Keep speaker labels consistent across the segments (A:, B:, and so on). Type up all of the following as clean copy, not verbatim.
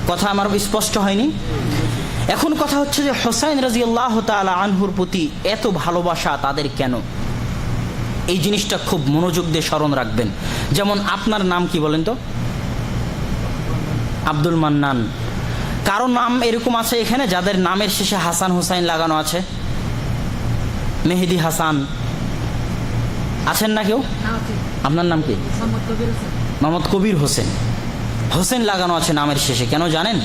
A: কথা আমার স্পষ্ট হয়নি? এখন কথা হচ্ছে যে হোসাইন রাদিয়াল্লাহু তাআলা আনহুর প্রতি এত ভালোবাসা তাদের কেন? এই জিনিসটা খুব মনোযোগ দিয়ে স্মরণ রাখবেন। যেমন আপনার নাম কি বলেন তো? আব্দুল মান্নান। কারো নাম এরকম আছে এখানে যাদের নামের শেষে হাসান হোসাইন লাগানো আছে? মেহেদি হাসান আছেন না কেউ? আপনার নাম কি? মোহাম্মদ কবির হোসেন। হোসেন লাগানো আছে নামের শেষে, কেন জানেন?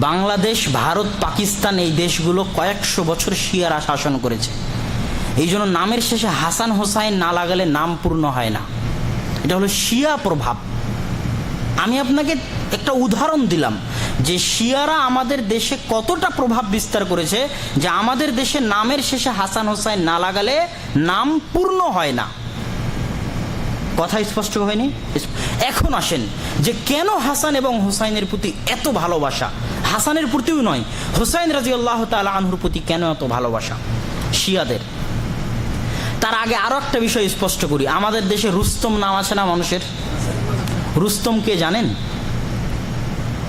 A: বাংলাদেশ, ভারত, পাকিস্তান এই দেশগুলো কয়েকশো বছর শিয়ারা শাসন করেছে। এই জন্য নামের শেষে হাসান হোসাইন না লাগালে নাম পূর্ণ হয় না। এটা হলো শিয়া প্রভাব। আমি আপনাকে একটা উদাহরণ দিলাম যে শিয়ারা আমাদের দেশে কতটা প্রভাব বিস্তার করেছে যে আমাদের দেশে নামের শেষে হাসান হোসাইন না লাগালে নাম পূর্ণ হয় না। কথা স্পষ্ট হয়নি? এখন আসেন যে কেন হাসান এবং হোসাইনের প্রতি এত ভালোবাসা? হাসানের প্রতিও নয়, হোসাইন রাদিয়াল্লাহু তাআলা আনহুর প্রতি কেন এত ভালোবাসা শিয়াদের? তার আগে আরো একটা বিষয় স্পষ্ট করি। আমাদের দেশে রুস্তম নাম আছে না মানুষের? রুস্তম কে জানেন?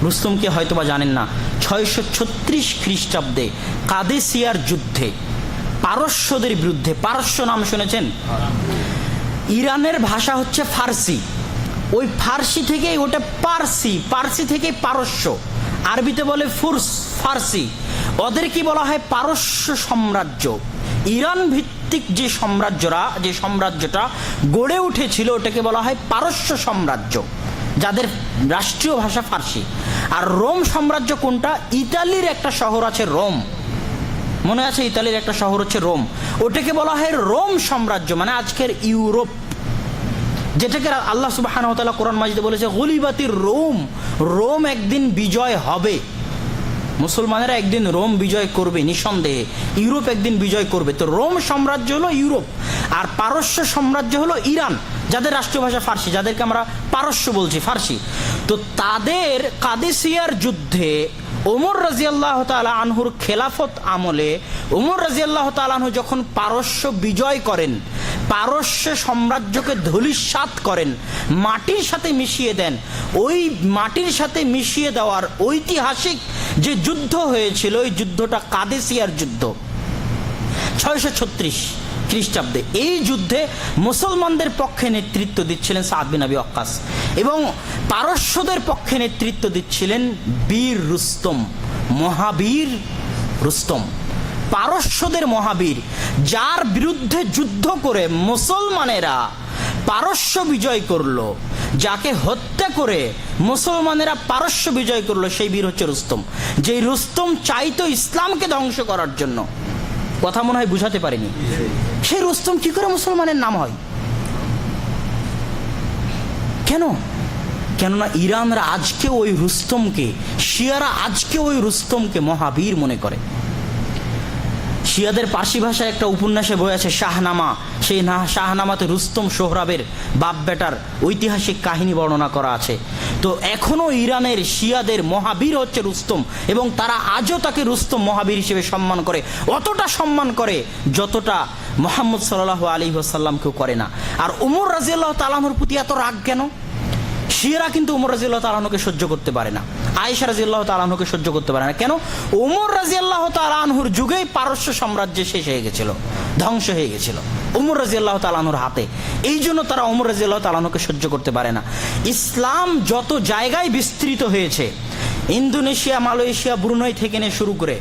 A: রুস্তমকে হয়তোবা জানেন না। 636 খ্রিস্টাব্দে কাদেসিয়ার যুদ্ধে পারস্যদের বিরুদ্ধে, পারস্য নাম শুনেছেন? ইরানের ভাষা হচ্ছে ফার্সি। ওই ফার্সি থেকে ওটা পারসি, পারসি থেকে পারস্য, আরবিতে বলে ফুরস, ফার্সি। ওদের কি বলা হয়? পারস্য সাম্রাজ্য। ইরান ভিত্তিক যে সাম্রাজ্যটা গড়ে উঠেছিল ওটাকে বলা হয় পারস্য সাম্রাজ্য, যাদের রাষ্ট্রীয় ভাষা ফার্সি। আর রোম সাম্রাজ্য কোনটা? ইতালির একটা শহর আছে রোম, মনে আছে? ইতালির একটা শহর হচ্ছে রোম। ওটাকে বলা হয় রোম সাম্রাজ্য, মানে আজকের ইউরোপ, যেটাকে আল্লাহ সুবহানাহু ওয়া তাআলা কোরআন মাজিদে বলেছে গুলিবাতির রোম। রোম একদিন বিজয় হবে, মুসলমানেরা একদিন রোম বিজয় করবে নিঃসন্দেহে, ইউরোপ একদিন বিজয় করবে। তো রোম সাম্রাজ্য হলো ইউরোপ, আর পারস্য সাম্রাজ্য হলো ইরান, যাদের রাষ্ট্রীয় ভাষা ফার্সি, যাদেরকে আমরা পারস্য বলছি, ফার্সি। তো তাদের কাদেসিয়ার যুদ্ধে ওমর রাদিয়াল্লাহু তাআলা আনহুর খেলাফত আমলে ওমর রাদিয়াল্লাহু তাআলা আনহু যখন পারস্য বিজয় করেন, পারস্য সাম্রাজ্যকে ধূলিসাৎ করেন, মাটির সাথে মিশিয়ে দেন, ওই মাটির সাথে মিশিয়ে দেওয়ার ঐতিহাসিক যে যুদ্ধ হয়েছিল, ওই যুদ্ধটা কাদেসিয়ার যুদ্ধ 636 খ্রিস্টাব্দে। এই যুদ্ধে মুসলমানদের পক্ষে নেতৃত্ব দিচ্ছিলেন সাদ বিন আবি ওয়াক্কাস, এবং পারস্যদের পক্ষে নেতৃত্ব দিচ্ছিলেন বীর রুস্তম, মহাবীর রুস্তম, পারস্যদের মহাবীর, যার বিরুদ্ধে যুদ্ধ করে মুসলমানেরা পারস্য বিজয় করলো, যাকে হত্যা করে মুসলমানেরা পারস্য বিজয় করলো, সেই বীর হচ্ছে রুস্তম। যেই রুস্তম চাইতো ইসলামকে ধ্বংস করার জন্য। কথা মনে হয় বুঝাতে পারিনি। সেই রুস্তম কি করে মুসলমানের নাম হয়? কেন? কেননা ইরানরা আজকে ওই রুস্তমকে, শিয়ারা আজকে ওই রুস্তমকে মহাবীর মনে করে। শিয়াদের পার্সি ভাষায় একটা উপন্যাসে বই আছে শাহনামা। সেই শাহনামাতে রুস্তম সোহরাবের বাপ বেটার ঐতিহাসিক কাহিনী বর্ণনা করা আছে। তো এখনো ইরানের শিয়াদের মহাবীর হচ্ছে রুস্তম, এবং তারা আজও তাকে রুস্তম মহাবীর হিসেবে সম্মান করে, অতটা সম্মান করে যতটা মুহাম্মদ সাল্লাল্লাহু আলাইহি ওয়াসাল্লামকেও করে না। আর ওমর রাদিয়াল্লাহু তাআলা আনহুর প্রতি এত রাগ কেন? শিয়ারা কিন্তু ওমর রাদিয়াল্লাহু তাআলা আনহুকে সহ্য করতে পারে না, আয়েশা রাদিয়াল্লাহু তাআলা আনহুকে সহ্য করতে পারে না। কেন? ওমর রাদিয়াল্লাহু তাআলা আনহুর যুগেই পারস্য সাম্রাজ্য শেষ হয়ে গেছিল, ধ্বংস হয়ে গেছিল ওমর রাদিয়াল্লাহু তাআলা আনহুর হাতে। এই জন্য তারা ওমর রাদিয়াল্লাহু তাআলা আনহুকে সহ্য করতে পারে না। ইসলাম যত জায়গায় বিস্তৃত হয়েছে, ইন্দোনেশিয়া, মালয়েশিয়া, ব্রুনাই থেকে নিয়ে শুরু করে,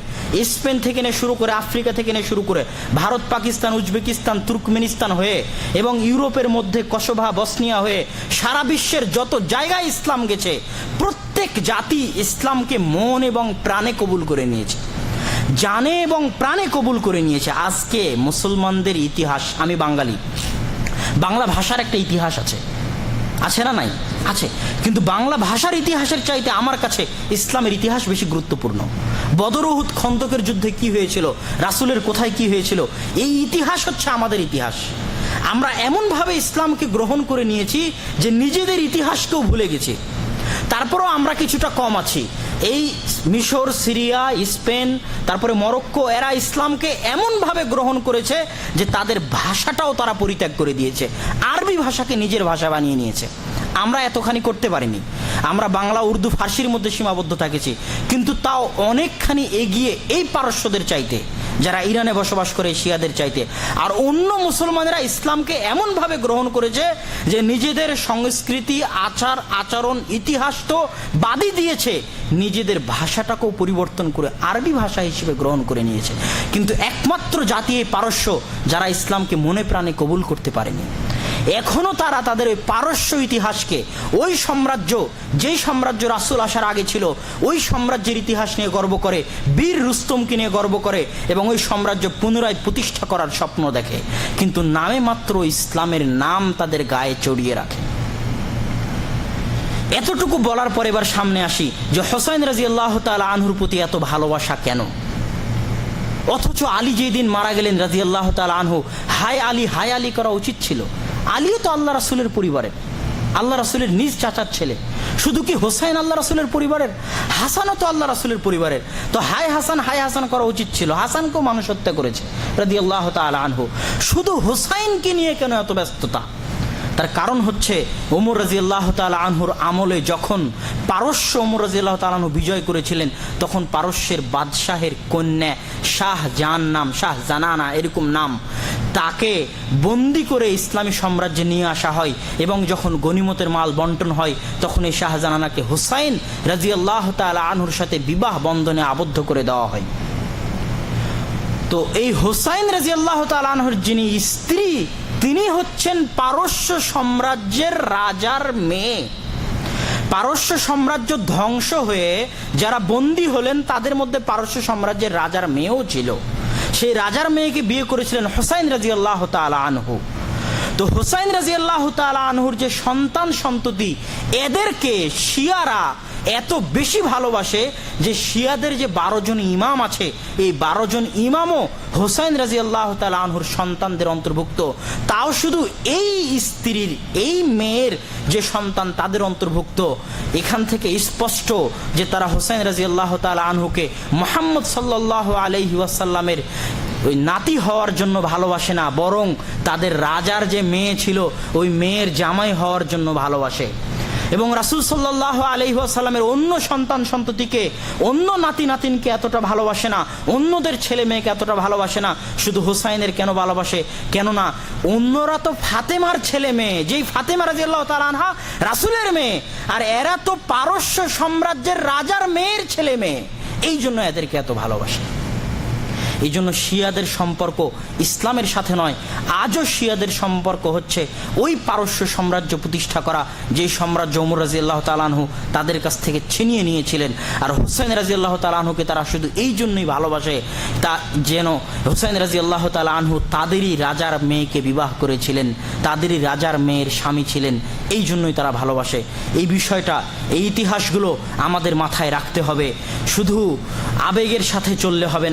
A: স্পেন থেকে নিয়ে শুরু করে, আফ্রিকা থেকে নিয়ে শুরু করে, ভারত, পাকিস্তান, উজবেকিস্তান, তুর্কমেনিস্তান হয়ে, এবং ইউরোপের মধ্যে কসোভা, বসনিয়া হয়ে সারা বিশ্বের যত জায়গায় ইসলাম গেছে, প্রত্যেক জাতি ইসলামকে মন এবং প্রাণে কবুল করে নিয়েছে, জানে এবং প্রাণে কবুল করে নিয়েছে। আজকে মুসলমানদের ইতিহাস, আমি বাঙালি, বাংলা ভাষার একটা ইতিহাস আছে, আছে না? নাই, আছে। কিন্তু বাংলা ভাষার ইতিহাসের চাইতে আমার কাছে ইসলামের ইতিহাস বেশি গুরুত্বপূর্ণ। বদর, উহুদ, খন্দকের যুদ্ধে কি হয়েছিল, রাসূলের কোথায় কি হয়েছিল, এই ইতিহাস হচ্ছে আমাদের ইতিহাস। আমরা এমনভাবে ইসলামকে গ্রহণ করে নিয়েছি যে নিজেদের ইতিহাসকেও ভুলে গেছি। তারপরেও আমরা কিছুটা কম আছি। এই মিশর, সিরিয়া, স্পেন, তারপরে মরক্কো, এরা ইসলামকে এমনভাবে গ্রহণ করেছে যে তাদের ভাষাটাও তারা পরিত্যাগ করে দিয়েছে, আরবি ভাষাকে নিজের ভাষা বানিয়ে নিয়েছে। আমরা এতখানি করতে পারিনি, আমরা বাংলা উর্দু ফার্সির মধ্যে সীমাবদ্ধ থাকেছি, কিন্তু তাও অনেকখানি এগিয়ে এই পারস্যদের চাইতে, যারা ইরানে বসবাস করে শিয়াদের চাইতে। আর অন্য মুসলমানেরা ইসলামকে এমনভাবে গ্রহণ করেছে যে নিজেদের সংস্কৃতি, আচার আচরণ, ইতিহাস তো বাদই দিয়েছে, নিজেদের ভাষাটাকেও পরিবর্তন করে আরবি ভাষা হিসেবে গ্রহণ করে নিয়েছে। কিন্তু একমাত্র জাতি এই পারস্য যারা ইসলামকে মনে প্রাণে কবুল করতে পারেনি। এখনো তারা তাদের ওই পারস্য ইতিহাসকে, ওই সাম্রাজ্য, যেই সাম্রাজ্য রাসূল আসার আগে ছিল, ওই সাম্রাজ্যের ইতিহাস নিয়ে গর্ব করে, বীর রুস্তমকে নিয়ে গর্ব করে এবং ওই সাম্রাজ্য পুনরায় প্রতিষ্ঠা করার স্বপ্ন দেখে, কিন্তু নামে মাত্র ইসলামের নাম তাদের গায়ে চড়িয়ে রাখে। এতটুকু বলার পর এবার সামনে আসি যে হোসাইন রাদিয়াল্লাহু তাআলা আনহুর প্রতি এত ভালোবাসা কেন, অথচ আলী যেই দিন মারা গেলেন রাদিয়াল্লাহু তাআলা আনহু, হায় আলী করা উচিত ছিল। আলীও তো আল্লাহ রাসূলের পরিবারের, আল্লাহ রাসূলের নিজ চাচার ছেলে। শুধু কি হোসাইন আল্লাহ রাসূলের পরিবারের, হাসানও তো আল্লাহ রাসূলের পরিবারের। তো হায় হাসান করা উচিত ছিল। হাসানকেও মানুষ হত্যা করেছে রাদিয়াল্লাহু তাআলা আনহু। শুধু হোসাইনকে নিয়ে কেন এত ব্যস্ততা? তার কারণ হচ্ছে ওমর রাদিয়াল্লাহু তাআলা আনহুর আমলে যখন পারস্য ওমর রাদিয়াল্লাহু তাআলা আনহু বিজয় করেছিলেন, তখন পারস্যের বাদশাহের কন্যা শাহজানানা এরকম নাম, তাকে বন্দি করে ইসলামী সাম্রাজ্যে নিয়ে আসা হয় এবং যখন গনিমতের মাল বন্টন হয় তখন এই শাহজানানাকে হোসাইন রাদিয়াল্লাহু তাআলা আনহুর সাথে বিবাহ বন্ধনে আবদ্ধ করে দেওয়া হয়। তো এই হোসাইন রাদিয়াল্লাহু তাআলা আনহুর যিনি স্ত্রী, তিনি হচ্ছেন পারস্য সাম্রাজ্যের রাজার মেয়ে। পারস্য সাম্রাজ্য ধ্বংস হয়ে যারা বন্দী হলেন তাদের মধ্যে পারস্য সাম্রাজ্যের রাজার মেয়েও ছিল। সেই রাজার মেয়েকে বিয়ে করেছিলেন হোসাইন রাদিয়াল্লাহু তাআলা আনহু। তো হোসাইন রাদিয়াল্লাহু তাআলা আনহুর যে সন্তান সন্ততি, এদেরকে শিয়ারা এত বেশি ভালোবাসে যে শিয়াদের যে 12 জন ইমাম আছে, এই 12 জন ইমামও হোসাইন রাদিয়াল্লাহু তাআলা আনহুর সন্তানদের অন্তর্ভুক্ত। তাও শুধু এই স্ত্রীর, এই মেয়ের যে সন্তান তাদের অন্তর্ভুক্ত। এখান থেকে স্পষ্ট যে তারা হোসাইন রাদিয়াল্লাহু তাআলা আনহুকে মুহাম্মদ সাল্লাল্লাহু আলাইহি ওয়াসাল্লামের ওই নাতি হওয়ার জন্য ভালোবাসে না, বরং তাদের রাজার যে মেয়ে ছিল ওই মেয়ের জামাই হওয়ার জন্য ভালোবাসে। এবং রাসূল সাল্লাল্লাহু আলাইহি ওয়াসাল্লামের অন্য সন্তান সন্ততিকে, অন্য নাতি নাতিনকে এতটা ভালোবাসে না, অন্যদের ছেলে মেয়েকে এতটা ভালোবাসে না, শুধু হোসাইনের কেন ভালোবাসে? কেননা অন্যরা তো ফাতেমার ছেলে মেয়ে, যেই ফাতেমা রাদিয়াল্লাহু তাআলা আনহা রাসূলের মেয়ে, আর এরা তো পারস্য সাম্রাজ্যের রাজার মেয়ের ছেলে মেয়ে, এই জন্য এদেরকে এত ভালোবাসে। এই জন্য শিয়াদের সম্পর্ক ইসলামের সাথে নয়, আজও শিয়াদের সম্পর্ক হচ্ছে ওই পারস্য সাম্রাজ্য প্রতিষ্ঠা করা, যে সাম্রাজ্য ওমর রাদিয়াল্লাহু তাআলা আনহু তাদের কাছ থেকে ছিনিয়ে নিয়েছিলেন। আর হোসাইন রাদিয়াল্লাহু তাআলা আনহুকে তারা শুধু এই জন্যই ভালোবাসে, তা যেন হোসাইন রাদিয়াল্লাহু তাআলা আনহু তাদেরই রাজার মেয়েকে বিবাহ করেছিলেন, তাদেরই রাজার মেয়ের স্বামী ছিলেন, এই জন্যই তারা ভালোবাসে। এই বিষয়টা, এই ইতিহাসগুলো আমাদের মাথায় রাখতে হবে। শুধু আবেগের সাথে চললে হবে না।